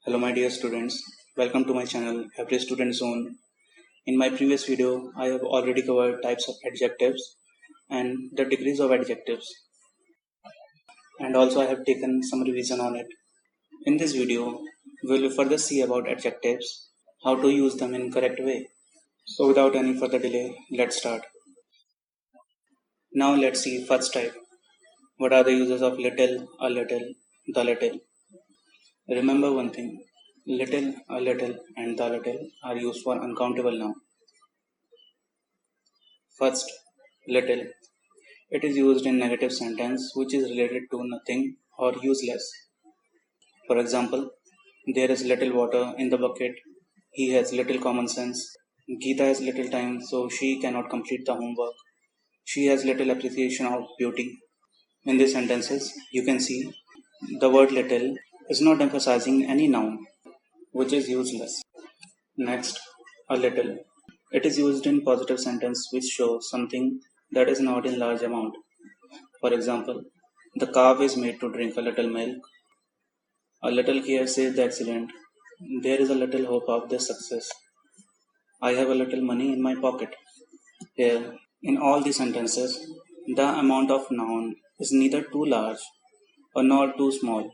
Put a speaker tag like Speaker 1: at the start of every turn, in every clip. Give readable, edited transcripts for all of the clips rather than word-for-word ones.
Speaker 1: Hello my dear students, welcome to my channel Every Student Zone. In my previous video, I have already covered types of adjectives and the degrees of adjectives, and also I have taken some revision on it. In this video, we will further see about adjectives, how to use them in correct way. So without any further delay, let's start. Now let's see first type. What are the uses of little, a little, the little? Remember one thing, little, a little and the little are used for uncountable noun. First, little. It is used in negative sentence which is related to nothing or useless. For example, there is little water in the bucket. He has little common sense. Geeta has little time, so she cannot complete the homework. She has little appreciation of beauty. In these sentences, you can see the word little is not emphasizing any noun, which is useless. Next, a little. It is used in positive sentence which shows something that is not in large amount. For example, the calf is made to drink a little milk. A little care saves the accident. There is a little hope of this success. I have a little money in my pocket. Here, in all these sentences, the amount of noun is neither too large or nor too small.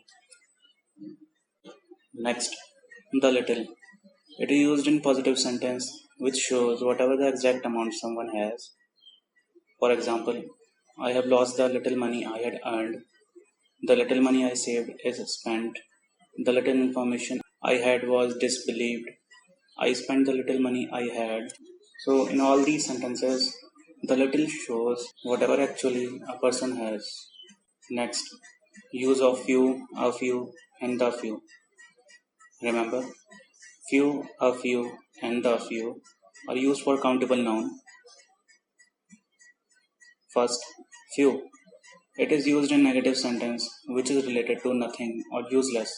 Speaker 1: Next, the little. It is used in positive sentence which shows whatever the exact amount someone has. For example, I have lost the little money I had earned. The little money I saved is spent. The little information I had was disbelieved. I spent the little money I had. So, in all these sentences, the little shows whatever actually a person has. Next, use of few, a few, and the few. Remember, few, a few, and the few are used for countable noun. First, few. It is used in negative sentence which is related to nothing or useless.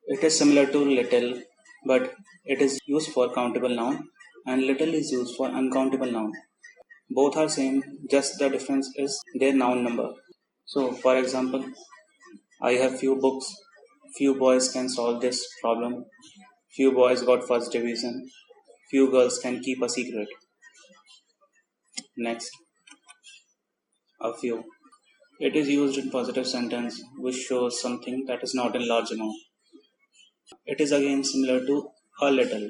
Speaker 1: It is similar to little, but it is used for countable noun and little is used for uncountable noun. Both are same, just the difference is their noun number. So, for example, I have few books. Few boys can solve this problem. Few boys got first division. Few girls can keep a secret. Next, a few. It is used in positive sentence which shows something that is not in large amount. It is again similar to a little,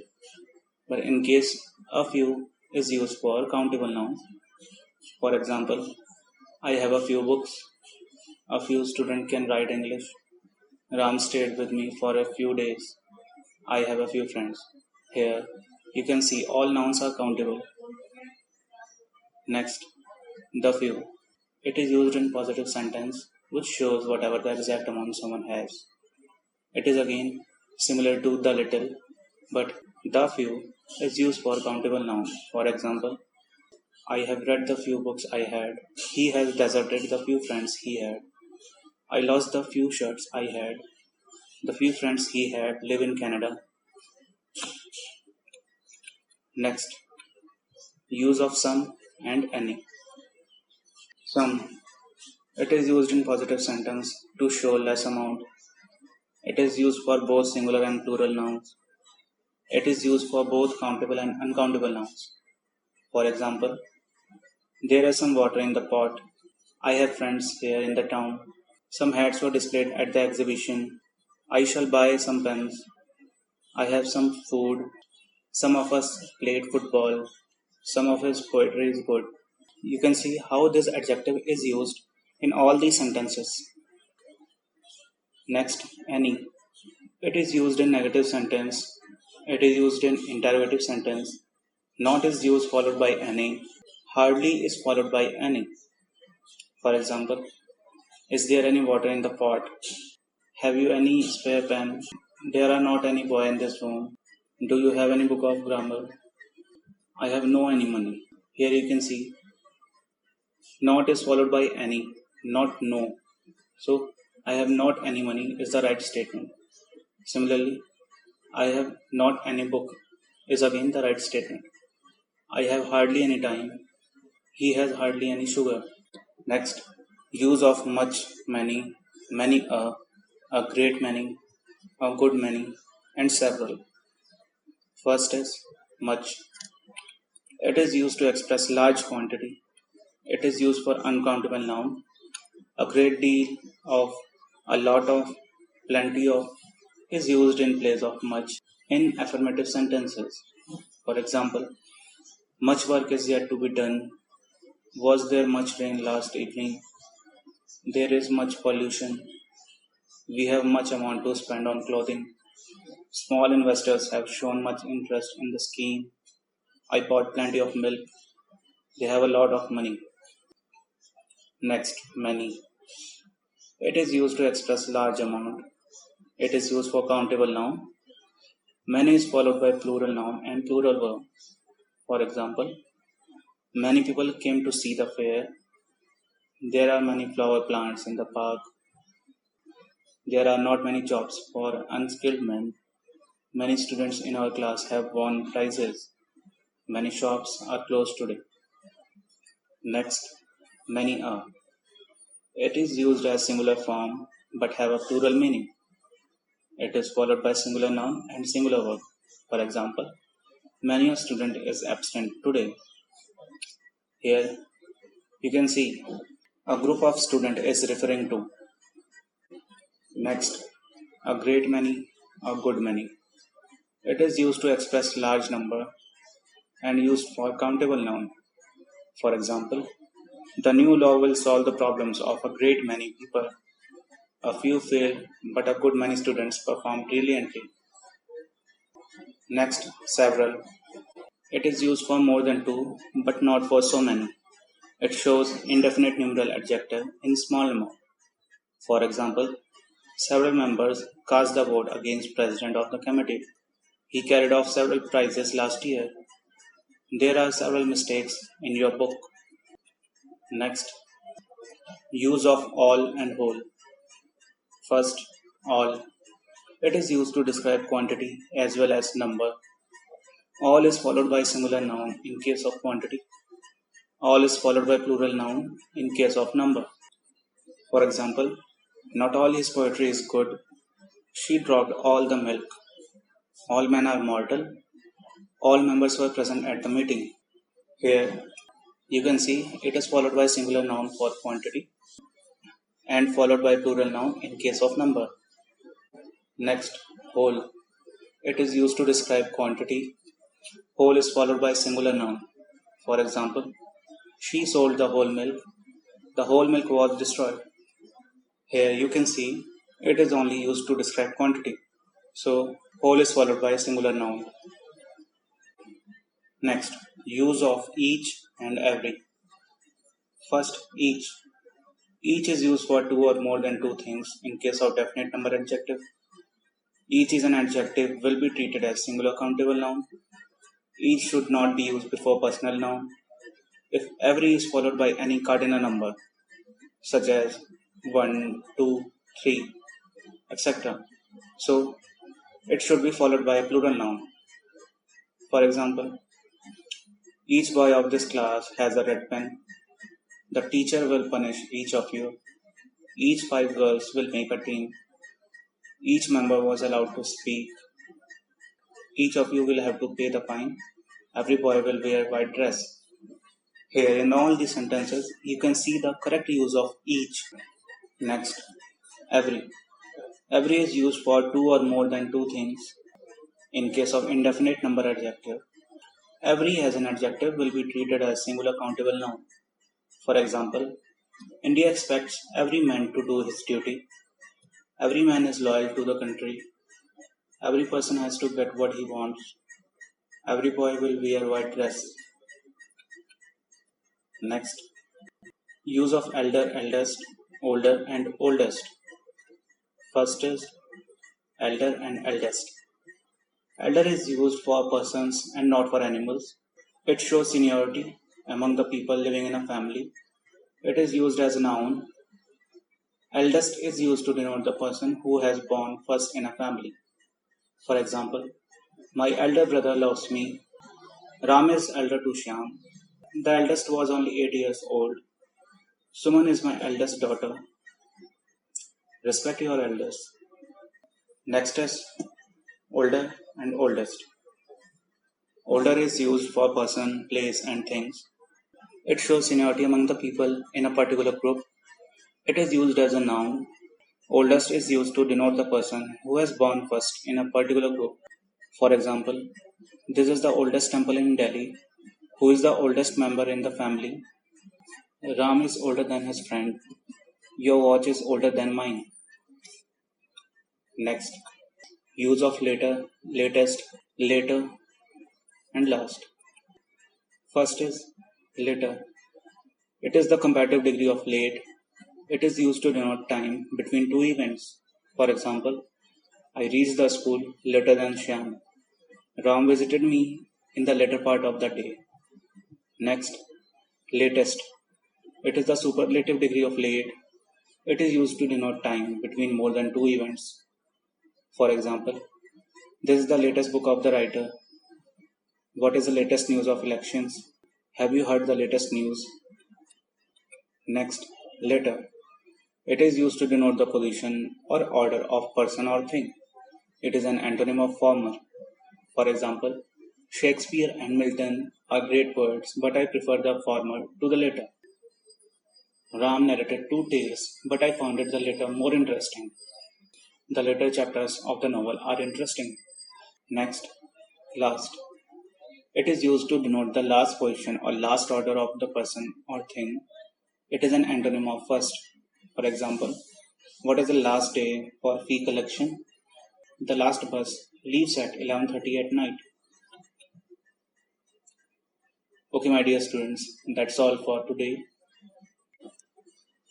Speaker 1: but in case a few is used for countable nouns. For example, I have a few books. A few students can write English. Ram stayed with me for a few days. I have a few friends. Here, you can see all nouns are countable. Next, the few. It is used in positive sentence which shows whatever the exact amount someone has. It is again similar to the little, but the few is used for countable noun. For example, I have read the few books I had. He has deserted the few friends he had. I lost the few shirts I had. The few friends he had live in Canada. Next, use of some and any. Some. It is used in positive sentence to show less amount. It is used for both singular and plural nouns. It is used for both countable and uncountable nouns. For example, there is some water in the pot. I have friends here in the town. Some hats were displayed at the exhibition. I shall buy some pens. I have some food. Some of us played football. Some of his poetry is good. You can see how this adjective is used in all these sentences. Next, any. It is used in negative sentence. It is used in interrogative sentence. Not is used followed by any. Hardly is followed by any. For example, is there any water in the pot? Have you any spare pen? There are not any boy in this room. Do you have any book of grammar? I have no any money. Here you can see not is followed by any, not no. So I have not any money is the right statement. Similarly, I have not any book is again the right statement. I have hardly any time. He has hardly any sugar. Next, use of much, many, a great many, a good many. and several. First is much. It is used to express large quantity. It is used for uncountable noun. A great deal of, a lot of, plenty of is used in place of much in affirmative sentences. For example, much work is yet to be done. Was there much rain last evening? There is much pollution. We have much amount to spend on clothing. Small investors have shown much interest in the scheme. I bought plenty of milk. They have a lot of money. Next, many. It is used to express large amount. It is used for countable noun. Many is followed by plural noun and plural verb. For example, many people came to see the fair. There are many flower plants in the park. There are not many jobs for unskilled men. Many students in our class have won prizes. Many shops are closed today. Next, many are. It is used as singular form but have a plural meaning. It is followed by singular noun and singular verb. For example, many a student is absent today. Here you can see a group of student is referring to. Next, a great many, a good many. It is used to express large number and used for countable noun. For example, the new law will solve the problems of a great many people. A few failed, but a good many students performed brilliantly. Next, several. It is used for more than two, but not for so many. It shows indefinite numeral adjective in small amount. For example, several members cast the vote against president of the committee. He carried off several prizes last year. There are several mistakes in your book. Next, use of all and whole. First, all. It is used to describe quantity as well as number. All is followed by singular noun in case of quantity. All is followed by plural noun in case of number. For example, not all his poetry is good. She dropped all the milk. All men are mortal. All members were present at the meeting. Here, you can see it is followed by singular noun for quantity and followed by plural noun in case of number. Next, whole. It is used to describe quantity. Whole is followed by singular noun. For example, she sold the whole milk. The whole milk was destroyed. Here you can see it is only used to describe quantity. So, whole is followed by a singular noun. Next, use of each and every. First, each. Each is used for two or more than two things in case of definite number adjective. Each is an adjective will be treated as singular countable noun. Each should not be used before personal noun. If every is followed by any cardinal number, such as 1, 2, 3, etc. So, it should be followed by a plural noun. For example, each boy of this class has a red pen. The teacher will punish each of you. Each 5 girls will make a team. Each member was allowed to speak. Each of you will have to pay the fine. Every boy will wear white dress. Here in all these sentences, you can see the correct use of each. Next, every. Every is used for two or more than two things. In case of indefinite number adjective, every as an adjective will be treated as singular countable noun. For example, India expects every man to do his duty. Every man is loyal to the country. Every person has to get what he wants. Every boy will wear white dress. Next, use of elder, eldest, older, and oldest. First is elder and eldest. Elder is used for persons and not for animals. It shows seniority among the people living in a family. It is used as a noun. Eldest is used to denote the person who has born first in a family. For example, my elder brother loves me. Ram is elder to Shyam. The eldest was only 8 years old. Suman is my eldest daughter. Respect your elders. Next is Older and oldest. Older is used for person, place, and things. It shows seniority among the people in a particular group. It is used as a noun. Oldest is used to denote the person who has born first in a particular group. For example, this is the oldest temple in Delhi. Who is the oldest member in the family? Ram is older than his friend. Your watch is older than mine. Next, use of later, latest, later, and last. First is later. It is the comparative degree of late. It is used to denote time between two events. For example, I reached the school later than Shyam. Ram visited me in the later part of the day. Next, latest. It is the superlative degree of late. It is used to denote time between more than two events. For example, this is the latest book of the writer. What is the latest news of elections? Have you heard the latest news? Next, later. It is used to denote the position or order of person or thing. It is an antonym of former. For example, Shakespeare and Milton are great poets, but I prefer the former to the latter. Ram narrated two tales, but I found the latter more interesting. The later chapters of the novel are interesting. Next, last. It is used to denote the last position or last order of the person or thing. It is an antonym of first. For example, what is the last day for fee collection? The last bus leaves at 11:30 at night. Okay, my dear students, that's all for today.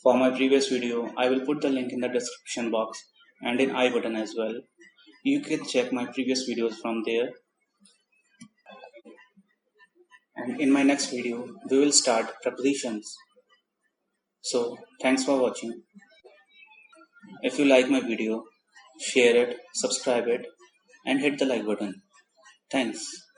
Speaker 1: For my previous video, I will put the link in the description box and in I button as well. You can check my previous videos from there. And in my next video, we will start prepositions. So, thanks for watching. If you like my video, share it, subscribe it, and hit the like button. Thanks.